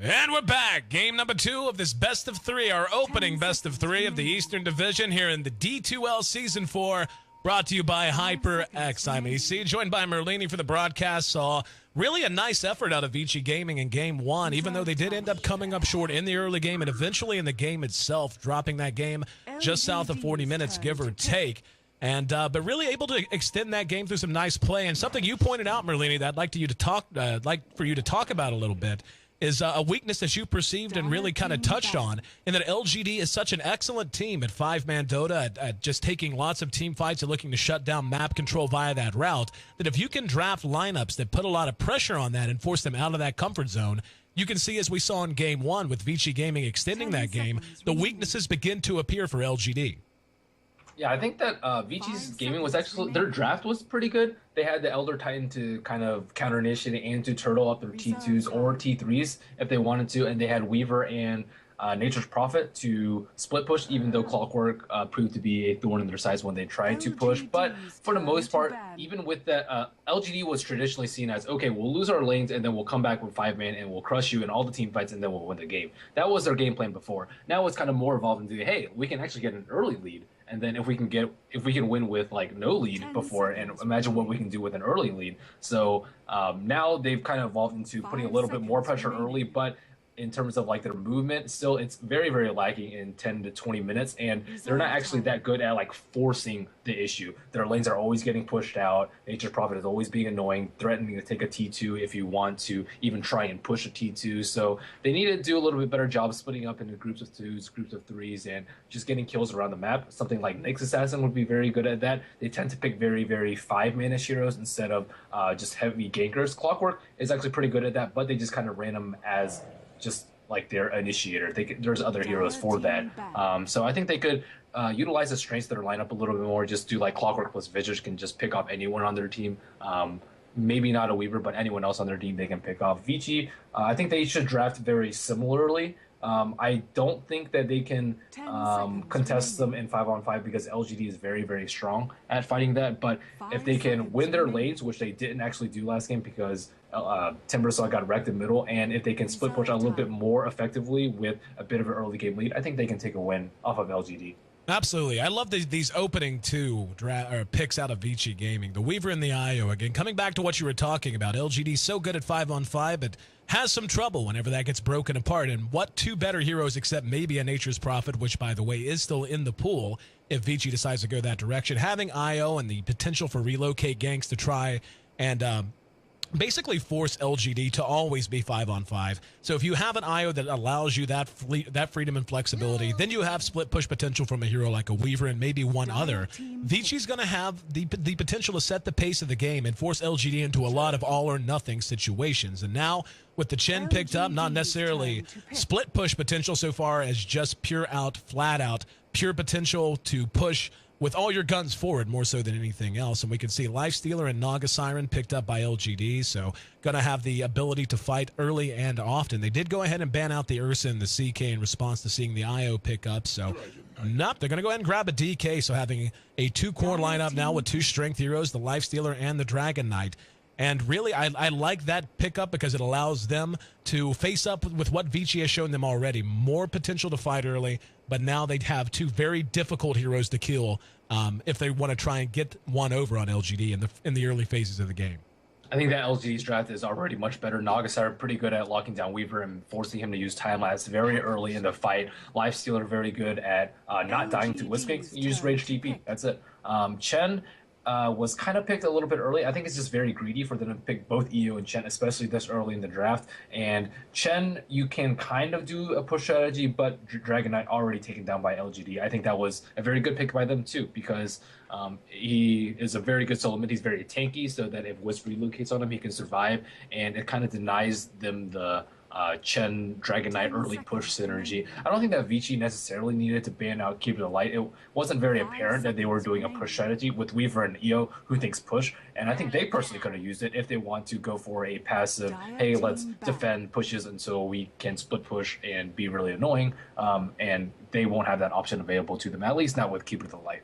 And we're back. Game number 2 of this best of 3, our opening best of 3 of the Eastern Division here in the D2L Season 4, brought to you by HyperX. I'm EC, joined by Merlini for the broadcast. Saw really a nice effort out of Vici Gaming in Game 1, even though they did end up coming up short in the early game and eventually in the game itself, dropping that game just south of 40 minutes, give or take. And but really able to extend that game through some nice play. And something you pointed out, Merlini, that I'd like for you to talk about a little bit is a weakness that you perceived and really kind of touched on, in that LGD is such an excellent team at 5-man Dota, at just taking lots of team fights and looking to shut down map control via that route, that if you can draft lineups that put a lot of pressure on that and force them out of that comfort zone, you can see, as we saw in Game 1 with Vici Gaming extending that game, the weaknesses begin to appear for LGD. Yeah, I think that Vici's gaming was actually, their draft was pretty good. They had the Elder Titan to kind of counter initiate and to turtle up their T2s or T3s if they wanted to, and they had Weaver and Nature's Prophet to split push, even though Clockwork proved to be a thorn in their sides when they tried to push. But for the most part, even with that, LGD was traditionally seen as, okay, we'll lose our lanes and then we'll come back with 5-man and we'll crush you in all the team fights and then we'll win the game. That was their game plan before. Now it's kind of more evolved into, hey, we can actually get an early lead. And then if we can win with like no lead before, and imagine what we can do with an early lead. So now they've kind of evolved into putting a little bit more pressure early, but in terms of like their movement, still it's very, very lacking in 10 to 20 minutes, and they're not actually that good at like forcing the issue. Their lanes are always getting pushed out. Nature's Prophet is always being annoying, threatening to take a T2 if you want to even try and push a T2. So they need to do a little bit better job splitting up into groups of 2s, groups of 3s, and just getting kills around the map. Something like Nyx Assassin would be very good at that. They tend to pick very, very 5-man-ish heroes instead of just heavy gankers. Clockwork is actually pretty good at that, but they just kind of ran them as just like their initiator. There's other heroes for that. So I think they could utilize the strengths of their lineup a little bit more. Just do like Clockwork plus Vici can just pick off anyone on their team. Maybe not a Weaver, but anyone else on their team they can pick off. Vici, I think they should draft very similarly. I don't think that they can contest them in 5-on-5 because LGD is very, very strong at fighting that. But if they can win their lanes, which they didn't actually do last game because Timbersaw got wrecked in middle, and if they can split push a little bit more effectively with a bit of an early game lead, I think they can take a win off of LGD. Absolutely. I love these opening 2 picks out of Vici Gaming. The Weaver and the IO. Again, coming back to what you were talking about, LGD's so good at 5-on-5, but has some trouble whenever that gets broken apart. And what 2 better heroes except maybe a Nature's Prophet, which, by the way, is still in the pool if Vici decides to go that direction. Having IO and the potential for relocate ganks to try and basically force LGD to always be 5-on-5. So if you have an IO that allows you that freedom and flexibility, then you have split push potential from a hero like a Weaver and maybe one other. Vici's going to have the potential to set the pace of the game and force LGD into a lot of all or nothing situations. And now with the Chen picked up, not necessarily split push potential so far as just pure out, flat out, pure potential to push with all your guns forward more so than anything else. And we can see Lifestealer and Naga Siren picked up by LGD, so going to have the ability to fight early and often. They did go ahead and ban out the Ursa and the CK in response to seeing the IO pick up, so nope, they're going to go ahead and grab a DK, so having a 2-core lineup now with 2 strength heroes, the Lifestealer and the Dragon Knight. And really, I like that pickup because it allows them to face up with what Vici has shown them already. More potential to fight early, but now they'd have 2 very difficult heroes to kill if they want to try and get one over on LGD in the early phases of the game. I think that LGD's draft is already much better. Nagasar pretty good at locking down Weaver and forcing him to use time lapse very early in the fight. Lifestealer very good at not dying to Wisp. You use Rage TP. That's it. Chen was kind of picked a little bit early. I think it's just very greedy for them to pick both EO and Chen, especially this early in the draft. And Chen, you can kind of do a push strategy, but Dragon Knight already taken down by LGD. I think that was a very good pick by them too, because he is a very good solo mid. He's very tanky, so that if Wisp relocates on him, he can survive, and it kind of denies them the Chen Dragon Knight early push synergy. I don't think that Vici necessarily needed to ban out Keep It Alight. It wasn't very apparent that they were doing a push strategy with Weaver and EO who thinks push, and I think they personally could have used it if they want to go for a passive, hey, let's defend pushes until we can split push and be really annoying, and they won't have that option available to them, at least not with Keep It Alight.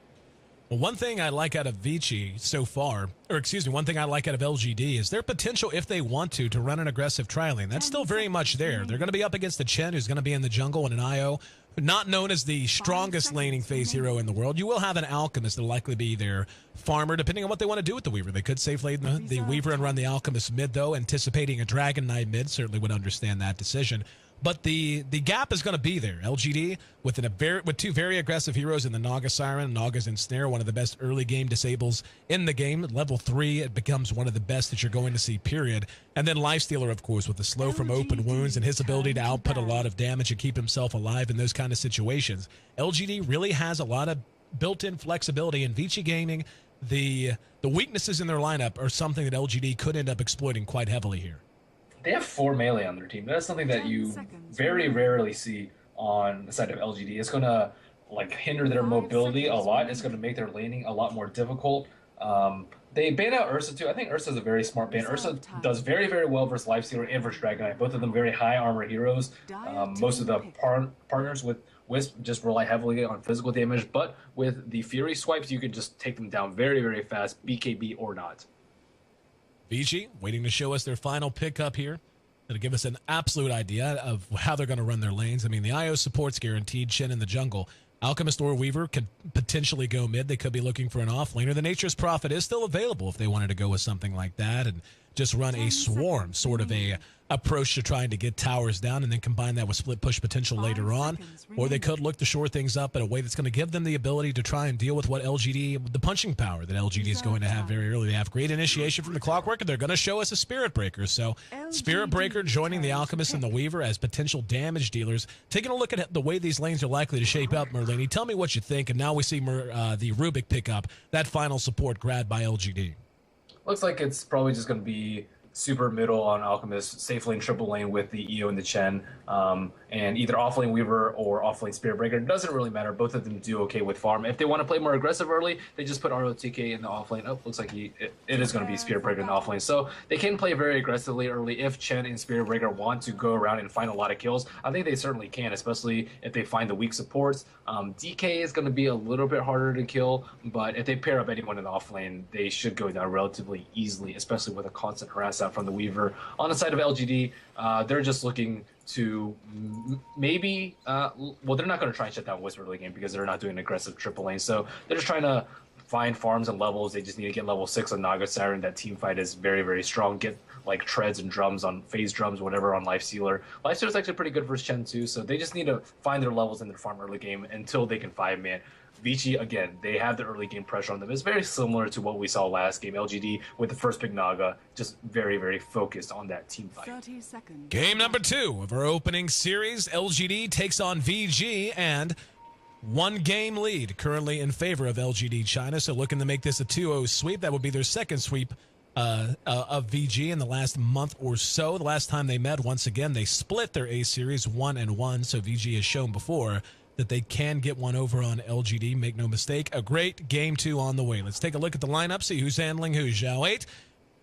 Well, one thing I like out of Vici so far, or excuse me, one thing I like out of LGD is their potential, if they want to run an aggressive tri-lane. That's still very much there. They're going to be up against the Chen, who's going to be in the jungle, and an IO, not known as the strongest laning phase hero in the world. You will have an Alchemist that'll likely be their farmer, depending on what they want to do with the Weaver. They could safe lane the Weaver and run the Alchemist mid, though, anticipating a Dragon Knight mid. Certainly would understand that decision. But the gap is going to be there. LGD with two very aggressive heroes in the Naga Siren, Naga's Ensnare, one of the best early game disables in the game. Level 3, it becomes one of the best that you're going to see, period. And then Lifestealer, of course, with the slow from open wounds and his ability to output a lot of damage and keep himself alive in those kind of situations. LGD really has a lot of built-in flexibility in Vici Gaming. The weaknesses in their lineup are something that LGD could end up exploiting quite heavily here. They have 4 melee on their team. That's something that you very rarely see on the side of LGD. It's going to hinder their mobility a lot. It's going to make their laning a lot more difficult. They ban out Ursa too. I think Ursa's a very smart ban. Ursa does very, very well versus Lifestealer and versus Dragon Knight. Both of them very high armor heroes. Most of the partners with Wisp just rely heavily on physical damage, but with the Fury swipes, you can just take them down very, very fast, BKB or not. Vici waiting to show us their final pickup here. That'll give us an absolute idea of how they're going to run their lanes. I mean, the IO support's guaranteed. Chen in the jungle. Alchemist or Weaver could potentially go mid. They could be looking for an offlaner. The Nature's Prophet is still available if they wanted to go with something like that and just run a swarm, sort of a approach to trying to get towers down and then combine that with split push potential later on. Or they could look to shore things up in a way that's going to give them the ability to try and deal with what LGD, the punching power that LGD is going to have very early. They have great initiation from the Clockwork, and they're going to show us a Spirit Breaker. So Spirit Breaker joining the Alchemist and the Weaver as potential damage dealers. Taking a look at the way these lanes are likely to shape up, Merlini, tell me what you think. And now we see the Rubik pick up that final support grabbed by LGD. Looks like it's probably just going to be super middle on Alchemist, safe lane, triple lane with the EO and the Chen, and either offlane Weaver or offlane Spirit Breaker. It doesn't really matter. Both of them do okay with farm. If they want to play more aggressive early, they just put ROTK in the offlane. Oh, looks like it is going to be Spirit Breaker in the offlane. So they can play very aggressively early if Chen and Spirit Breaker want to go around and find a lot of kills. I think they certainly can, especially if they find the weak supports. DK is going to be a little bit harder to kill, but if they pair up anyone in the offlane, they should go down relatively easily, especially with a constant harass out from the Weaver. On the side of LGD, they're just looking to maybe, well, they're not going to try and shut down Wisp early game because they're not doing an aggressive triple lane. So they're just trying to find farms and levels. They just need to get level 6 on Naga Siren. That team fight is very, very strong. Get treads and drums on phase drums, whatever on Lifestealer. Lifestealer is actually pretty good versus Chen too. So they just need to find their levels in their farm early game until they can 5-man. Vici, again, they have the early game pressure on them. It's very similar to what we saw last game. LGD with the first pick Naga, just very, very focused on that team fight. 30 seconds. Game number 2 of our opening series. LGD takes on VG, and 1 game lead currently in favor of LGD China. So looking to make this a 2-0 sweep. That would be their second sweep of VG in the last month or so. The last time they met, once again, they split their A series 1-1. So VG has shown before that they can get one over on LGD. Make no mistake. A great game 2 on the way. Let's take a look at the lineup, see who's handling who. Zhao 8,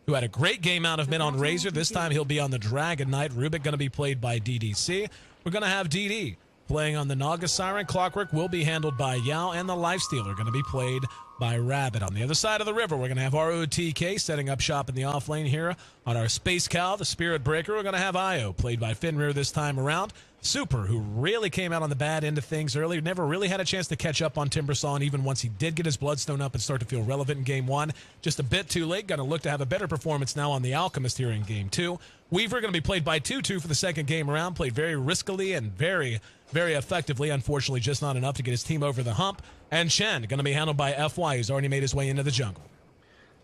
who had a great game out of mid on Razor. This time he'll be on the Dragon Knight. Rubik going to be played by DDC. We're going to have DD playing on the Naga Siren. Clockwork will be handled by Yao, and the Lifestealer going to be played by Rabbit. On the other side of the river, we're going to have ROTK setting up shop in the offlane here. On our Space Cow, the Spirit Breaker, we're going to have IO played by Fenrir this time around. Super, who really came out on the bad end of things early, never really had a chance to catch up on Timbersaw, and even once he did get his Bloodstone up and start to feel relevant in Game 1, just a bit too late. Going to look to have a better performance now on the Alchemist here in Game 2. Weaver going to be played by Tutu for the second game around, played very riskily and very, very effectively. Unfortunately, just not enough to get his team over the hump. And Chen going to be handled by FY, who's already made his way into the jungle.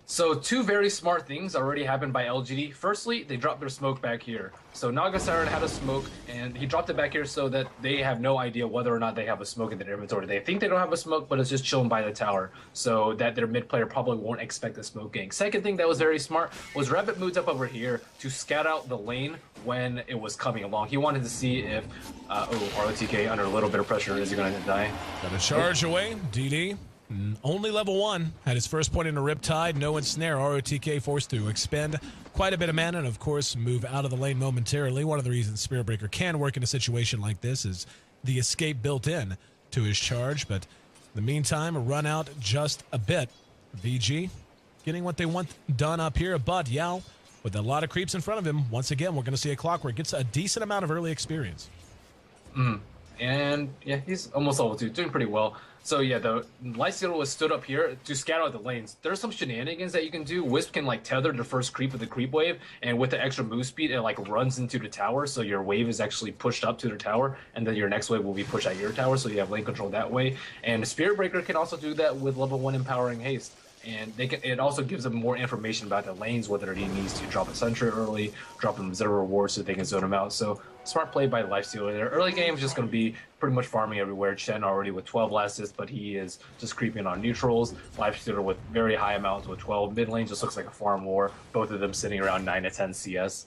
So 2 very smart things already happened by LGD. Firstly, they dropped their smoke back here. So Naga Siren had a smoke, and he dropped it back here so that they have no idea whether or not they have a smoke in their inventory. They think they don't have a smoke, but it's just chilling by the tower, so that their mid player probably won't expect a smoke gank. Second thing that was very smart was Rabbit moved up over here to scout out the lane when it was coming along. He wanted to see if, ROTK under a little bit of pressure, is he going to die? Got to charge away, DD. Only level 1, had his first point in a Riptide, no ensnare. ROTK forced to expend quite a bit of mana and, of course, move out of the lane momentarily. One of the reasons Spirit Breaker can work in a situation like this is the escape built in to his charge, but In the meantime, run out just a bit. VG getting what they want done up here, but Yao with a lot of creeps in front of him. Once again, we're going to see a clock where it gets a decent amount of early experience. And yeah, he's almost level 2, doing pretty well. So yeah, the Lifestealer was stood up here to scatter out the lanes. There's some shenanigans that you can do. Wisp can like tether the first creep with the creep wave, and with the extra move speed, it like runs into the tower. So your wave is actually pushed up to the tower, and then your next wave will be pushed at your tower. So you have lane control that way. And Spirit Breaker can also do that with level 1 empowering haste. And they can. It also gives them more information about the lanes, whether he needs to drop a sentry early, drop an observer reward so they can zone him out. So smart play by Lifestealer. Their early game is just going to be pretty much farming everywhere. Chen already with 12 last assists, but he is just creeping on neutrals. Lifestealer with very high amounts with 12. Mid lane just looks like a farm war. Both of them sitting around 9 to 10 CS.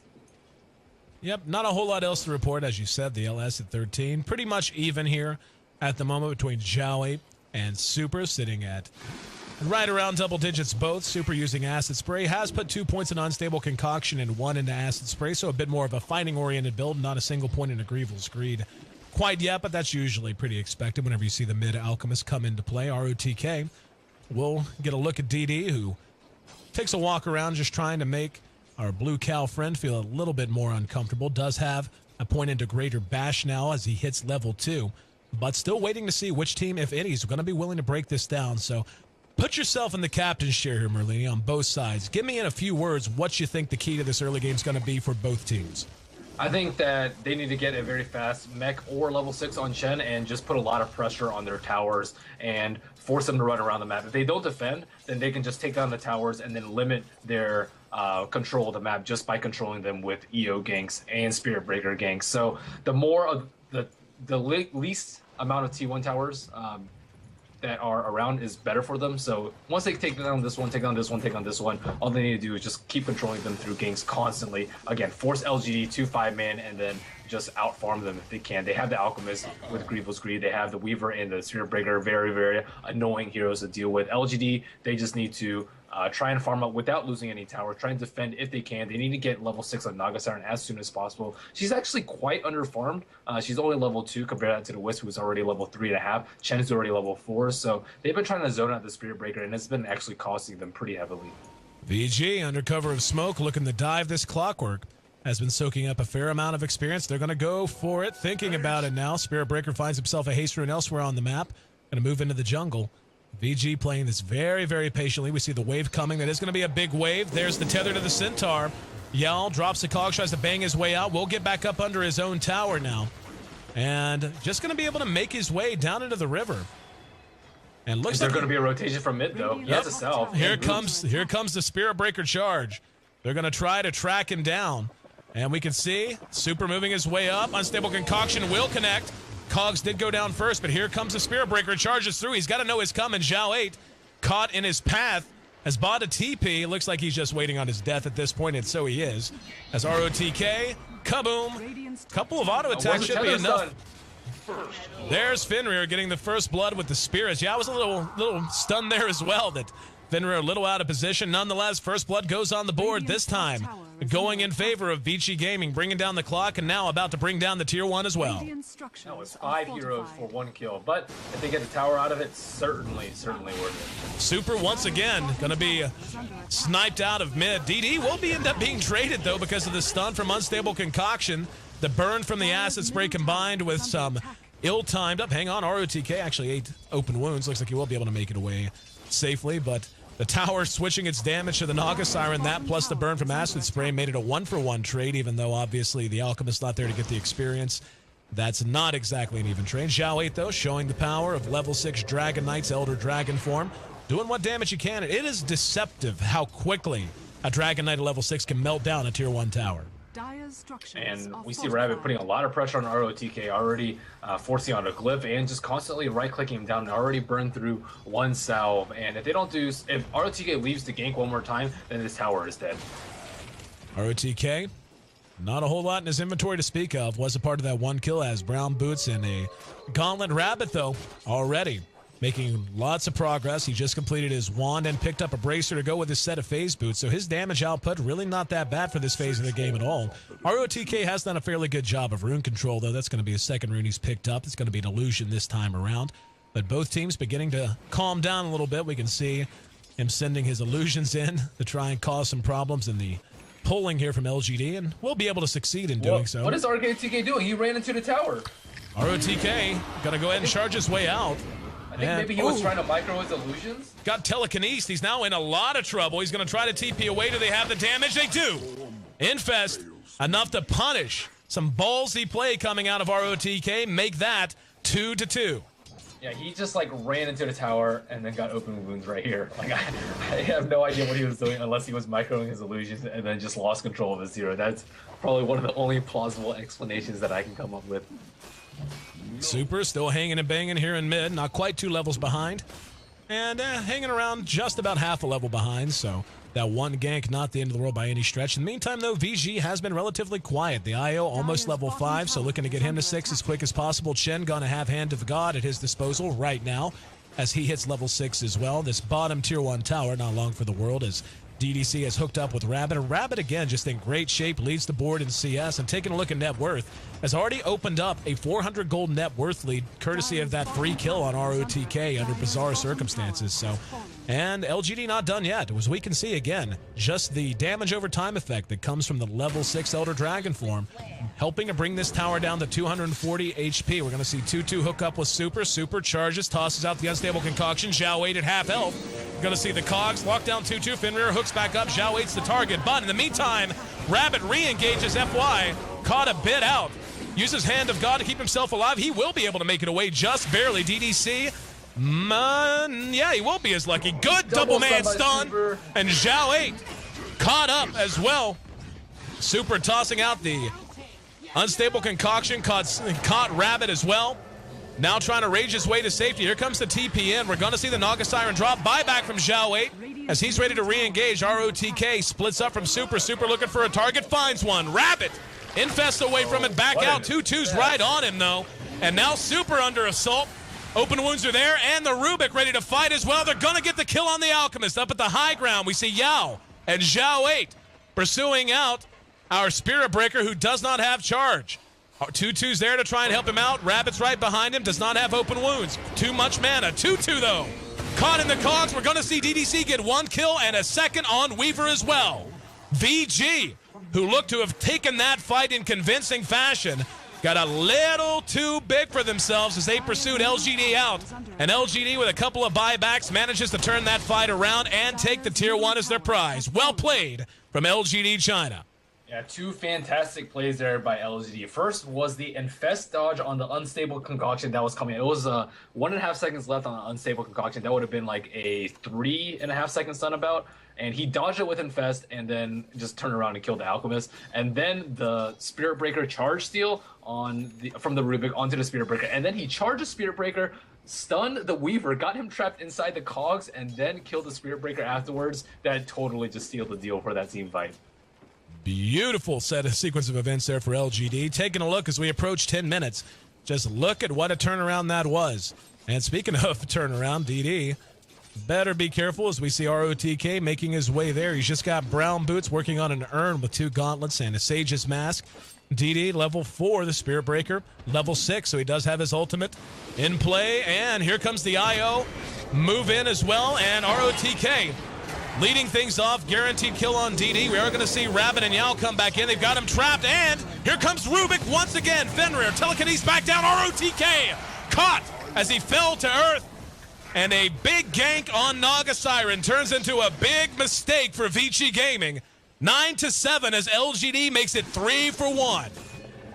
Yep, not a whole lot else to report. As you said, the LS at 13. Pretty much even here at the moment between Zhao and Super, sitting at right around double digits both. Super using Acid Spray. Has put 2 points in Unstable Concoction and 1 into Acid Spray, so a bit more of a fighting-oriented build. Not a single point in Agreeable's Greed quite yet, but that's usually pretty expected whenever you see the mid-Alchemist come into play. ROTK will get a look at DD, who takes a walk around just trying to make our Blue Cow friend feel a little bit more uncomfortable. Does have a point into Greater Bash now as he hits level 2, but still waiting to see which team, if any, is going to be willing to break this down. So put yourself in the captain's chair here, Merlini, on both sides. Give me in a few words what you think the key to this early game is going to be for both teams. I think that they need to get a very fast mech or level 6 on Chen and just put a lot of pressure on their towers and force them to run around the map. If they don't defend, then they can just take down the towers and then limit their control of the map just by controlling them with EO ganks and Spirit Breaker ganks. So the more of the least amount of T1 towers that are around is better for them. So once they take down this one, take down this one, take down this one, all they need to do is just keep controlling them through ganks constantly. Again, force LGD to 5-man and then just out farm them if they can. They have the Alchemist with Agreeable's Greed. They have the Weaver and the Spirit Breaker, very, very annoying heroes to deal with. LGD, they just need to try and farm up without losing any towers, try and defend if they can. They need to get level 6 on Naga Siren as soon as possible. She's actually quite underfarmed. She's only level 2 compared that to the Wisp, who's already level 3.5. Chen is already level 4, so they've been trying to zone out the Spirit Breaker, and it's been actually costing them pretty heavily. VG, under cover of smoke, looking to dive this Clockwork. Has been soaking up a fair amount of experience. They're going to go for it, thinking about it now. Spirit Breaker finds himself a haste rune elsewhere on the map. Going to move into the jungle. VG playing this very, very patiently. We see the wave coming. That is going to be a big wave. There's the tether to the Centaur. Yell drops the cog, tries to bang his way out. Will get back up under his own tower now. And just going to be able to make his way down into the river. And looks like there's going to be a rotation from mid, though. He has a self. Here comes the Spirit Breaker charge. They're going to try to track him down. And we can see Super moving his way up. Unstable Concoction will connect. Cogs did go down first, but here comes the Spirit Breaker. Charges through. He's got to know it's coming. Zhao 8 caught in his path. Has bought a TP. Looks like he's just waiting on his death at this point, and so he is. As ROTK, kaboom. Couple of auto attacks should be enough. There's Fenrir getting the first blood with the Spirits. Yeah, I was a little stunned there as well that Fenrir a little out of position. Nonetheless, first blood goes on the board this time, going in favor of Vici Gaming, bringing down the clock, and now about to bring down the tier 1 as well. That was 5 heroes for 1 kill, but if they get the tower out of it, certainly worth it. Super once again going to be sniped out of mid. DD will end up being traded though because of the stun from Unstable Concoction. The burn from the Acid Spray combined with some ill-timed up. Hang on, ROTK actually 8 open wounds. Looks like he will be able to make it away safely, but the tower switching its damage to the Naga Siren, that plus the burn from Acid Spray made it a 1-for-1 trade, even though obviously the Alchemist not there to get the experience. That's not exactly an even trade. Zhao 8, though, showing the power of level 6 Dragon Knight's Elder Dragon form, doing what damage he can. It is deceptive how quickly a Dragon Knight at level 6 can melt down a tier 1 tower. And we see Rabbit putting a lot of pressure on ROTK, already forcing on a glyph and just constantly right-clicking him down and already burned through 1 salve. And if ROTK leaves the gank one more time, then this tower is dead. ROTK, not a whole lot in his inventory to speak of. Was a part of that 1 kill as Brown Boots and a Gauntlet Rabbit, though, already making lots of progress. He just completed his wand and picked up a bracer to go with his set of phase boots, so his damage output really not that bad for this phase of the game at all. ROTK has done a fairly good job of rune control, though. That's going to be a second rune he's picked up. It's going to be an illusion this time around. But both teams beginning to calm down a little bit. We can see him sending his illusions in to try and cause some problems in the pulling here from LGD, and we'll be able to succeed in doing so. What is RKTK doing? He ran into the tower. ROTK gonna go ahead and charge his way out. I think maybe he was trying to micro his illusions. Got telekinesis. He's now in a lot of trouble. He's going to try to TP away. Do they have the damage? They do. Infest, enough to punish. Some ballsy play coming out of ROTK. Make that 2-2. Yeah, he just like ran into the tower and then got open wounds right here. Like I have no idea what he was doing unless he was microing his illusions and then just lost control of his zero. That's probably one of the only plausible explanations that I can come up with. Super still hanging and banging here in mid, not quite 2 levels behind, and hanging around just about half a level behind, so that one gank not the end of the world by any stretch. In the meantime, though, Vici has been relatively quiet. The IO almost level 5, so looking to get him to 6 as quick as possible. Chen gonna have Hand of God at his disposal right now as he hits level 6 as well. This bottom tier 1 tower, not long for the world, as DDC has hooked up with Rabbit. And Rabbit, again, just in great shape, leads the board in CS. And taking a look at net worth, has already opened up a 400 gold net worth lead, courtesy of that free kill on ROTK under bizarre circumstances. So, and LGD not done yet. As we can see, again, just the damage over time effect that comes from the level 6 Elder Dragon form, helping to bring this tower down to 240 HP. We're going to see 2-2 hook up with Super. Super charges, tosses out the unstable concoction. Zhao 8 at half health. Going to see the cogs lock down 2-2. Fenrir hooks back up. Zhao 8's the target. But in the meantime, Rabbit re-engages FY. Caught a bit out. Uses Hand of God to keep himself alive. He will be able to make it away just barely. DDC, yeah, he won't be as lucky. Good double man stun. And Zhao 8 caught up as well. Super tossing out the unstable concoction. Caught Rabbit as well. Now trying to rage his way to safety. Here comes the TPN. We're going to see the Naga Siren drop. Buyback from Zhao 8 as he's ready to re-engage. ROTK splits up from Super. Super looking for a target. Finds one. Rabbit infests away from it. Back out. 2-2's right on him, though. And now Super under assault. Open wounds are there. And the Rubik ready to fight as well. They're going to get the kill on the Alchemist. Up at the high ground, we see Yao and Zhao 8 pursuing out our Spirit Breaker, who does not have charge. 2-2's there to try and help him out. Rabbit's right behind him, does not have open wounds. Too much mana. 2-2 though. Caught in the cogs. We're going to see DDC get 1 kill and a second on Weaver as well. VG, who looked to have taken that fight in convincing fashion, got a little too big for themselves as they pursued LGD out. And LGD, with a couple of buybacks, manages to turn that fight around and take the tier 1 as their prize. Well played from LGD China. Yeah, 2 fantastic plays there by LGD. First was the infest dodge on the unstable concoction that was coming. It was 1.5 seconds left on the unstable concoction. That would have been like a 3.5 second stun about. And he dodged it with infest and then just turned around and killed the Alchemist. And then the Spirit Breaker charge steal from the Rubik onto the Spirit Breaker. And then he charged the Spirit Breaker, stunned the Weaver, got him trapped inside the cogs, and then killed the Spirit Breaker afterwards. That totally just sealed the deal for that team fight. Beautiful sequence of events there for LGD. Taking a look as we approach 10 minutes. Just look at what a turnaround that was. And speaking of turnaround, DD, better be careful as we see ROTK making his way there. He's just got brown boots, working on an urn with 2 gauntlets and a Sage's Mask. DD, level 4, the Spirit Breaker, level 6, so he does have his ultimate in play. And here comes the IO. Move in as well, and ROTK leading things off. Guaranteed kill on DD. We are going to see Rabbit and Yao come back in. They've got him trapped, and here comes Rubik once again. Fenrir, telekinesis back down. ROTK caught as he fell to earth. And a big gank on Naga Siren turns into a big mistake for Vici Gaming. 9-7 as LGD makes it 3 for 1.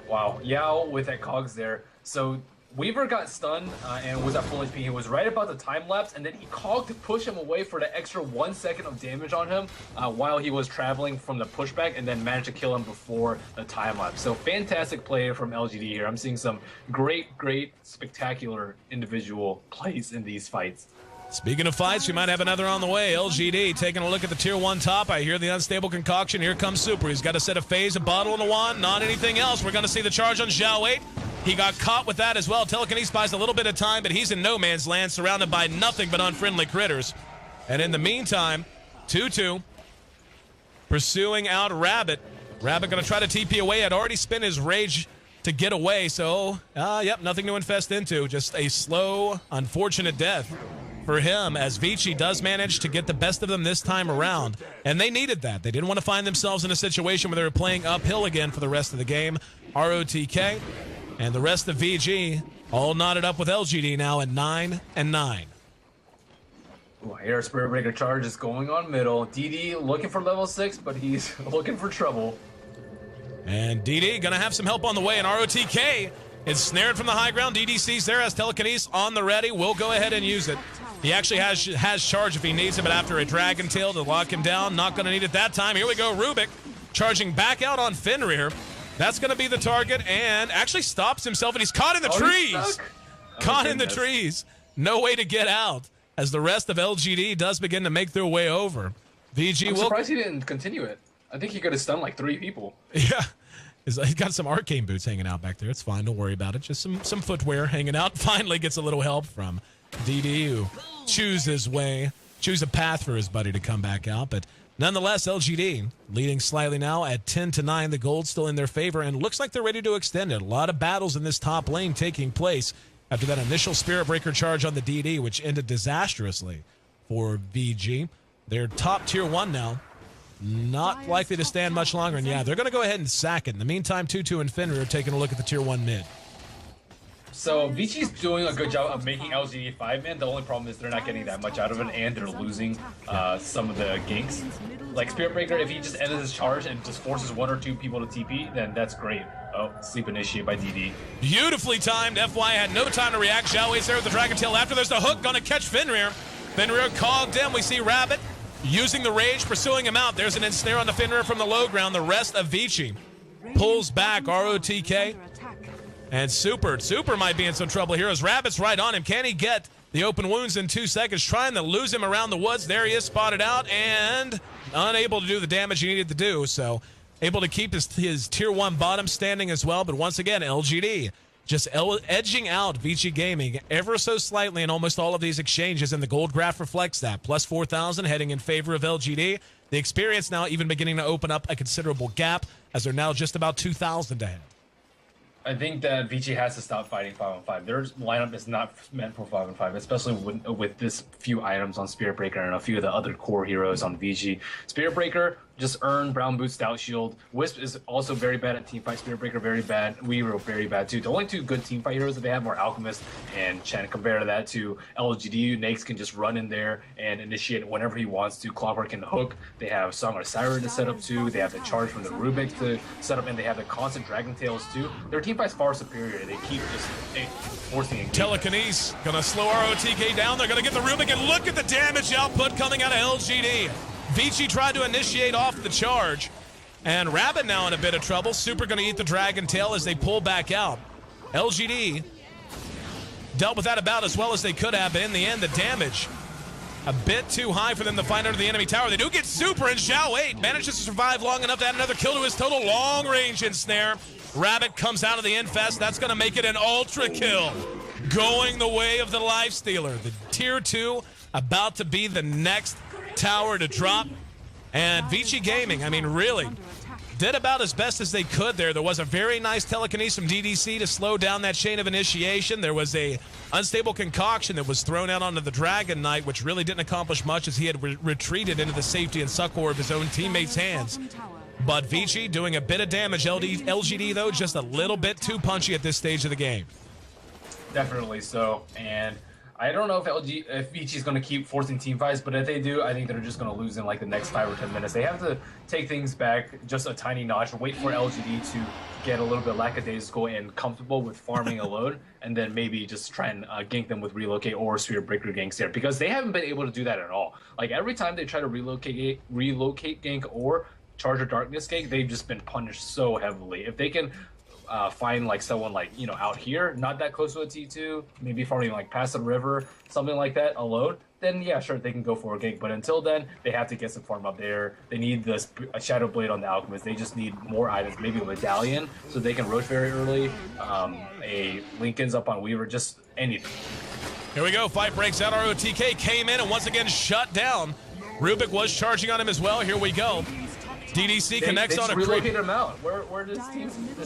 Wow, Yao with that cogs there. So Weaver got stunned and was at full HP. He was right about the time lapse, and then he cogged to push him away for the extra 1 second of damage on him while he was traveling from the pushback, and then managed to kill him before the time lapse. So fantastic play from LGD here. I'm seeing some great, spectacular individual plays in these fights. Speaking of fights, we might have another on the way. LGD taking a look at the tier 1 top. I hear the unstable concoction. Here comes Super. He's got a set of phase, a bottle, and a wand. Not anything else. We're going to see the charge on Zhao 8. He got caught with that as well. Telekinesis buys a little bit of time, but he's in no man's land, surrounded by nothing but unfriendly critters. And in the meantime, 2-2 pursuing out Rabbit. Rabbit going to try to TP away. Had already spent his rage to get away. So, yep, nothing to infest into. Just a slow, unfortunate death for him, as Vici does manage to get the best of them this time around. And they needed that. They didn't want to find themselves in a situation where they were playing uphill again for the rest of the game. ROTK and the rest of VG all knotted up with LGD now at 9-9. Air Spirit Breaker charge is going on middle. DD looking for level 6, but he's looking for trouble. And DD gonna have some help on the way, and ROTK is snared from the high ground. DD sees there, has telekinesis on the ready. Will go ahead and use it. He actually has charge if he needs it, but after a Dragon Tail to lock him down, not gonna need it that time. Here we go, Rubik charging back out on Fenrir. That's gonna be the target, and actually stops himself, and he's caught in the trees. Caught in the trees. No way to get out, as the rest of LGD does begin to make their way over. VG I'm will... surprised he didn't continue it. I think he could have stunned like 3 people. Yeah. He's got some arcane boots hanging out back there. It's fine. Don't worry about it. Just some footwear hanging out. Finally gets a little help from DD, who choose a path for his buddy to come back out. But nonetheless, LGD leading slightly now at 10-9. The gold still in their favor, and looks like they're ready to extend it. A lot of battles in this top lane taking place after that initial Spirit Breaker charge on the DD, which ended disastrously for VG. They're top tier 1 now. Not likely to stand much longer, and yeah, they're going to go ahead and sack it. In the meantime, 2-2 and Fenrir are taking a look at the tier 1 mid. So Vici's doing a good job of making LGD 5-man. The only problem is they're not getting that much out of it, and they're losing some of the ganks. Like Spirit Breaker, if he just ends his charge and just forces 1 or 2 people to TP, then that's great. Oh, sleep initiate by DD. Beautifully timed. FY had no time to react. Xiao Wei's there with the Dragon Tail. After there's the hook, going to catch Fenrir. Fenrir cogged in. We see Rabbit using the rage, pursuing him out. There's an ensnare on the Fenrir from the low ground. The rest of Vici pulls back. ROTK and Super might be in some trouble here as Rabbit's right on him. Can he get the open wounds in 2 seconds? Trying to lose him around the woods. There he is, spotted out and unable to do the damage he needed to do. So able to keep his tier 1 bottom standing as well. But once again, LGD just edging out Vici Gaming ever so slightly in almost all of these exchanges, and the gold graph reflects that. Plus 4,000 heading in favor of LGD. The experience now even beginning to open up a considerable gap, as they're now just about 2,000 ahead. I think that Vici has to stop fighting 5-on-5. Their lineup is not meant for 5-on-5, especially with this few items on Spirit Breaker and a few of the other core heroes on Vici. Spirit Breaker, just earn Brown Boot, Stout Shield. Wisp is also very bad at teamfight. Spirit Breaker very bad. Weaver very bad too. The only 2 good teamfight heroes that they have are Alchemist and Chen. Compared to that to LGD, Nakes can just run in there and initiate whenever he wants to. Clockwork and Hook. They have Song of Siren to set up too. They have the charge from the Rubik to set up, and they have the constant Dragon Tails too. Their teamfight's far superior. They keep just forcing it. Telekinesis gonna slow ROTK down. They're gonna get the Rubik, and look at the damage output coming out of LGD. Vici tried to initiate off the charge, and Rabbit now in a bit of trouble. Super going to eat the Dragon Tail as they pull back out. LGD dealt with that about as well as they could have, but in the end, the damage a bit too high for them to find under the enemy tower. They do get Super, and Xiao Wei manages to survive long enough to add another kill to his total long-range ensnare. Rabbit comes out of the infest. That's going to make it an ultra kill, going the way of the Lifestealer. The tier 2 about to be the next tower to drop, and Vici Gaming, I mean, really did about as best as they could there. There was a very nice telekinesis from DDC to slow down that chain of initiation. There was a unstable concoction that was thrown out onto the Dragon Knight, which really didn't accomplish much as he had retreated into the safety and succor of his own teammates' hands. But Vici doing a bit of damage. LGD, though, just a little bit too punchy at this stage of the game. Definitely so, and I don't know if Vici's going to keep forcing team fights, but if they do, I think they're just going to lose in like the next 5 or 10 minutes. They have to take things back just a tiny notch, wait for LGD to get a little bit lackadaisical and comfortable with farming alone, and then maybe just try and gank them with relocate or Spirit Breaker ganks there, because they haven't been able to do that at all. Like every time they try to relocate gank or Charge of Darkness gank, they've just been punished so heavily. If they can find like someone like, you know, out here, not that close to a T2, maybe farming like past the river, something like that alone, then yeah, sure, they can go for a gank. But until then, they have to get some farm up there. They need this Shadow Blade on the Alchemist. They just need more items, maybe a Medallion, so they can roach very early. A Lincoln's up on Weaver, just anything. Here we go, fight breaks out. ROTK came in and once again shut down. Rubik was charging on him as well. Here we go. DDC connects they on a relocated him out. Where this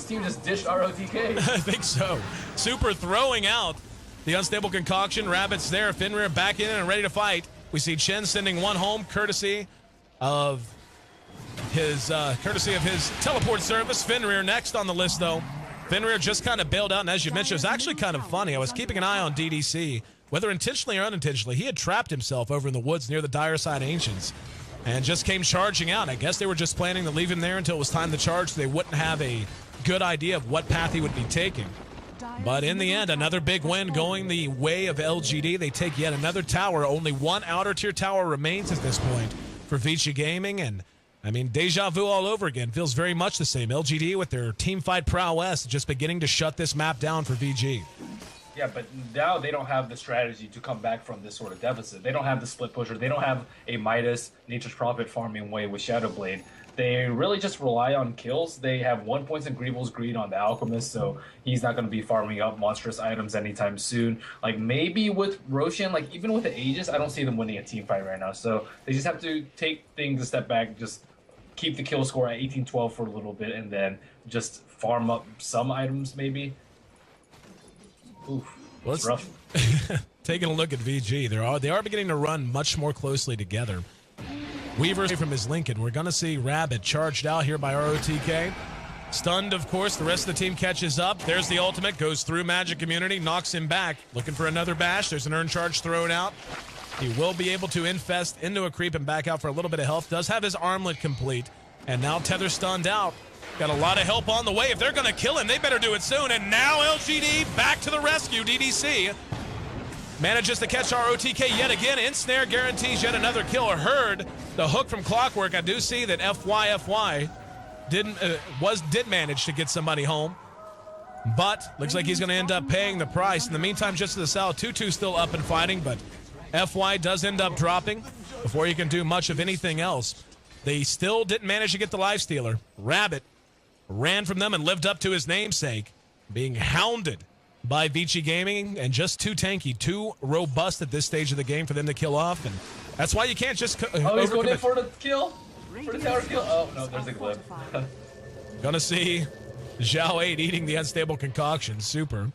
team just dished ROTK? I think so. Super throwing out the unstable concoction. Rabbit's there. Fenrir back in and ready to fight. We see Chen sending one home, courtesy of his teleport service. Fenrir next on the list, though. Fenrir just kind of bailed out, and as you mentioned, it was actually kind of funny. I was keeping an eye on DDC, whether intentionally or unintentionally. He had trapped himself over in the woods near the Dire Side Ancients and just came charging out. I guess they were just planning to leave him there until it was time to charge, so they wouldn't have a good idea of what path he would be taking. But in the end, another big win going the way of LGD. They take yet another tower. Only one outer tier tower remains at this point for Vici Gaming, and I mean, deja vu all over again. Feels very much the same. LGD with their teamfight prowess just beginning to shut this map down for VG. Yeah, but now they don't have the strategy to come back from this sort of deficit. They don't have the split pusher. They don't have a Midas Nature's Prophet farming way with Shadowblade. They really just rely on kills. They have 1 point in Greevil's Greed on the Alchemist, so he's not going to be farming up monstrous items anytime soon. Like, maybe with Roshan, like, even with the Aegis, I don't see them winning a team fight right now. So they just have to take things a step back, just keep the kill score at 18-12 for a little bit, and then just farm up some items, maybe. Oof, well, it's rough. Taking a look at VG, they are beginning to run much more closely together. Weaver's from his Lincoln. We're going to see Rabbit charged out here by ROTK. Stunned, of course. The rest of the team catches up. There's the ultimate. Goes through Magic Community. Knocks him back. Looking for another bash. There's an Urn Charge thrown out. He will be able to infest into a creep and back out for a little bit of health. Does have his armlet complete. And now Tether stunned out. Got a lot of help on the way. If they're going to kill him, they better do it soon. And now LGD back to the rescue. DDC manages to catch ROTK yet again. Ensnare guarantees yet another kill. Heard the hook from Clockwork. I do see that FY did manage to get somebody home. But looks like he's going to end up paying the price. In the meantime, just to the south, 2-2 still up and fighting, but FY does end up dropping before you can do much of anything else. They still didn't manage to get the lifestealer. Rabbit ran from them and lived up to his namesake, being hounded by Vici Gaming, and just too tanky, too robust at this stage of the game for them to kill off, and that's why you can't just he's going in for the kill? For the tower kill? Oh, no, there's a glitch. Gonna see Zhao 8 eating the unstable concoction. Super.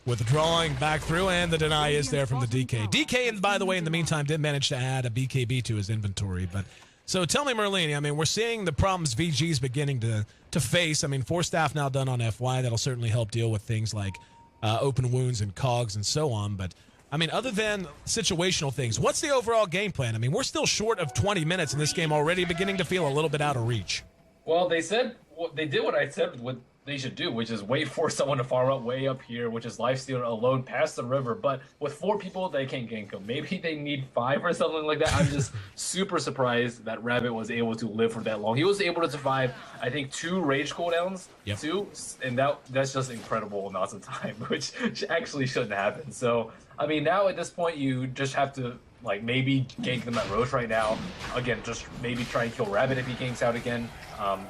Withdrawing back through, and the deny is there from the DK. DK, and by the way, in the meantime, did manage to add a BKB to his inventory, but so tell me, Merlini, I mean, we're seeing the problems VG's beginning to face. I mean, 4 staff now done on FY. That'll certainly help deal with things like open wounds and cogs and so on. But, I mean, other than situational things, what's the overall game plan? I mean, we're still short of 20 minutes in this game already, beginning to feel a little bit out of reach. Well, they did what I said what they should do, which is wait for someone to farm up way up here, which is lifestealer alone past the river. But with 4 people, they can't gank them. Maybe they need 5 or something like that. I'm just super surprised that Rabbit was able to live for that long. He was able to survive, I think, 2 rage cooldowns, too, and that's just incredible amounts of time, which actually shouldn't happen. So, I mean, now at this point, you just have to like maybe gank them at Roche right now. Again, just maybe try and kill Rabbit if he ganks out again.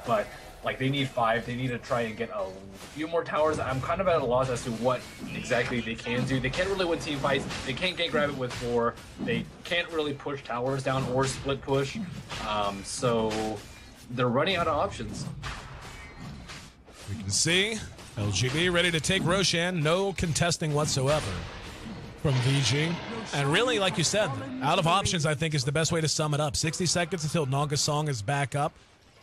But like they need 5. They need to try and get a few more towers. I'm kind of at a loss as to what exactly they can do. They can't really win team fights. They can't gank Rabbit with 4. They can't really push towers down or split push. So they're running out of options. We can see LGD ready to take Roshan. No contesting whatsoever from VG. And really, like you said, out of options, I think, is the best way to sum it up. 60 seconds until Nanga Song is back up.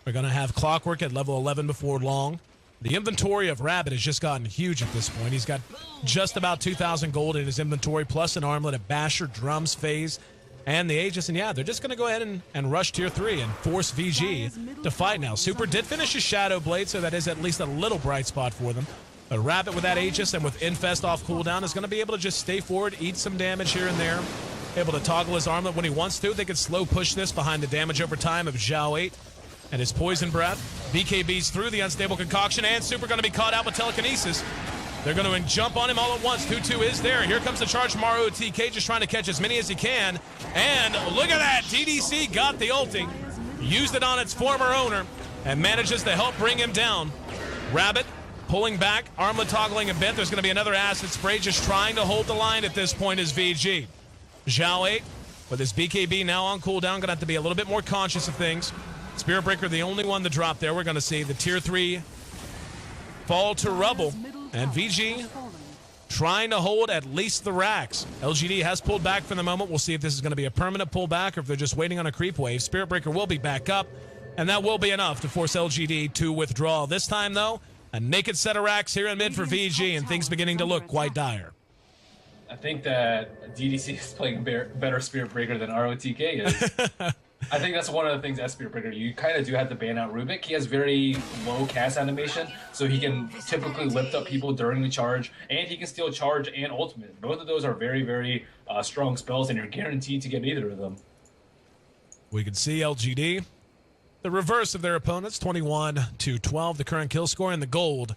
We're going to have Clockwork at level 11 before long. The inventory of Rabbit has just gotten huge at this point. He's got just about 2,000 gold in his inventory, plus an armlet, a Basher, Drums, Phase, and the Aegis. And yeah, they're just going to go ahead and rush tier 3 and force VG to fight now. Super did finish his Shadow Blade, so that is at least a little bright spot for them. But Rabbit with that Aegis and with Infest off cooldown is going to be able to just stay forward, eat some damage here and there. Able to toggle his armlet when he wants to. They could slow push this behind the damage over time of Zhao 8. And his Poison Breath. BKB's through the unstable concoction, and Super going to be caught out with telekinesis. They're going to jump on him all at once. 2-2 is there. Here comes the charge from ROTK, just trying to catch as many as he can. And look at that. DDC got the ulti, used it on its former owner, and manages to help bring him down. Rabbit pulling back, armlet toggling a bit. There's going to be another acid spray, just trying to hold the line at this point is VG. Zhao 8, with his BKB now on cooldown, going to have to be a little bit more conscious of things. Spirit Breaker, the only one to drop there. We're going to see the Tier 3 fall to rubble. And VG trying to hold at least the racks. LGD has pulled back for the moment. We'll see if this is going to be a permanent pullback or if they're just waiting on a creep wave. Spirit Breaker will be back up, and that will be enough to force LGD to withdraw. This time, though, a naked set of racks here in mid for VG, and things beginning to look quite dire. I think that DDC is playing better Spirit Breaker than ROTK is. I think that's one of the things as Spirit Breaker. You kind of do have to ban out Rubik. He has very low cast animation, so he can typically lift up people during the charge, and he can still charge and ultimate. Both of those are very, very strong spells, and you're guaranteed to get either of them. We can see LGD, the reverse of their opponents, 21-12, the current kill score, and the gold.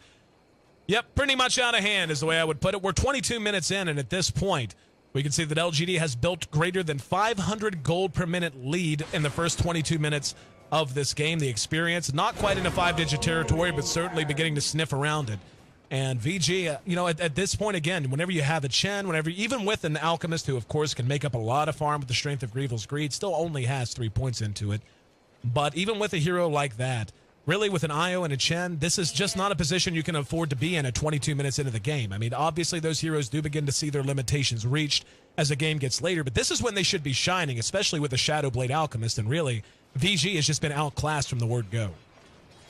Yep, pretty much out of hand is the way I would put it. We're 22 minutes in, and at this point, we can see that LGD has built greater than 500 gold per minute lead in the first 22 minutes of this game. The experience, not quite into 5-digit territory, but certainly beginning to sniff around it. And VG, at this point, again, whenever you have a Chen, even with an Alchemist, who, of course, can make up a lot of farm with the strength of Grievel's Greed, still only has 3 points into it. But even with a hero like that, really, with an Io and a Chen, this is just not a position you can afford to be in at 22 minutes into the game. I mean, obviously, those heroes do begin to see their limitations reached as the game gets later, but this is when they should be shining, especially with the Shadowblade Alchemist, and really, VG has just been outclassed from the word go.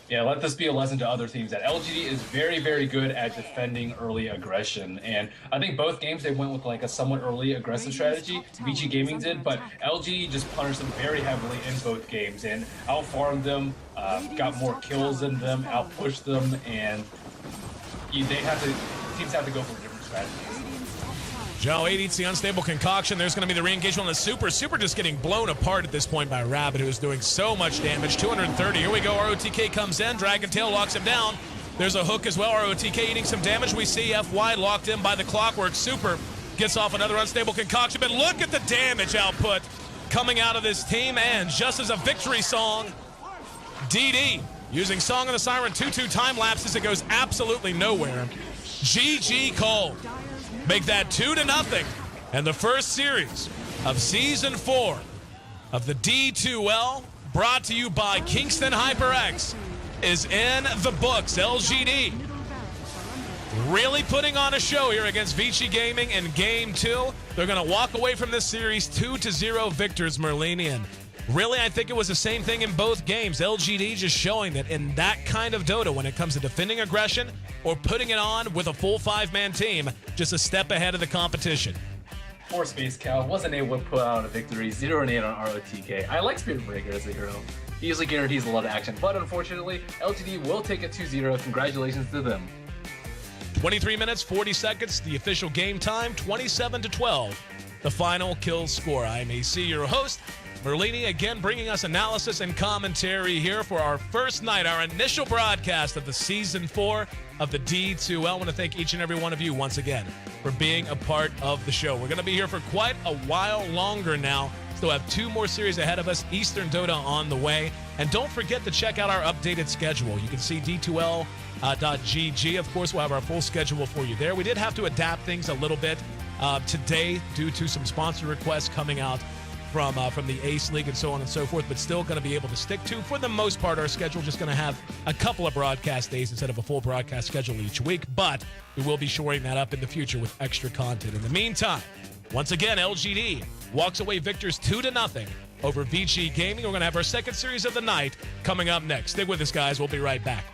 Yeah, let this be a lesson to other teams that LGD is very, very good at defending early aggression. And I think both games they went with like a somewhat early aggressive strategy. Vici Gaming did, but LGD just punished them very heavily in both games and outfarmed them, got more kills than them, outpushed them, and teams have to go for different strategies. Joe 8 eats the unstable concoction. There's going to be the re-engagement on the Super. Super just getting blown apart at this point by Rabbit, who is doing so much damage. 230. Here we go. ROTK comes in. Dragon Tail locks him down. There's a hook as well. ROTK eating some damage. We see FY locked in by the clockwork. Super gets off another unstable concoction. But look at the damage output coming out of this team. And just as a victory song, DD using Song of the Siren 2-2 time lapses. It goes absolutely nowhere. GG call. Make that 2-0, and the first series of Season 4 of the D2L, brought to you by Kingston HyperX, is in the books. LGD really putting on a show here against Vici Gaming in Game 2. They're going to walk away from this series 2-0 victors, Merlinian. Really, I think it was the same thing in both games. LGD just showing that in that kind of Dota, when it comes to defending aggression or putting it on with a full 5-man team, just a step ahead of the competition. Poor Space Cow wasn't able to put out a victory. 0-8 on ROTK. I like Spirit Breaker as a hero. He usually guarantees a lot of action, but unfortunately, LGD will take it 2-0. Congratulations to them. 23 minutes, 40 seconds, the official game time, 27-12, the final kill score. I'm AC, your host. Merlini again bringing us analysis and commentary here for our first night, our initial broadcast of the Season 4 of the D2L. I want to thank each and every one of you once again for being a part of the show. We're going to be here for quite a while longer now. Still have 2 more series ahead of us, Eastern Dota on the way. And don't forget to check out our updated schedule. You can see D2L.gg. Of course, we'll have our full schedule for you there. We did have to adapt things a little bit today due to some sponsor requests coming out from the Ace League and so on and so forth, but still going to be able to stick to, for the most part, our schedule. Just going to have a couple of broadcast days instead of a full broadcast schedule each week, but we will be shoring that up in the future with extra content. In the meantime, once again, LGD walks away victors 2-0 over Vici Gaming. We're going to have our second series of the night coming up next. Stick with us, guys. We'll be right back.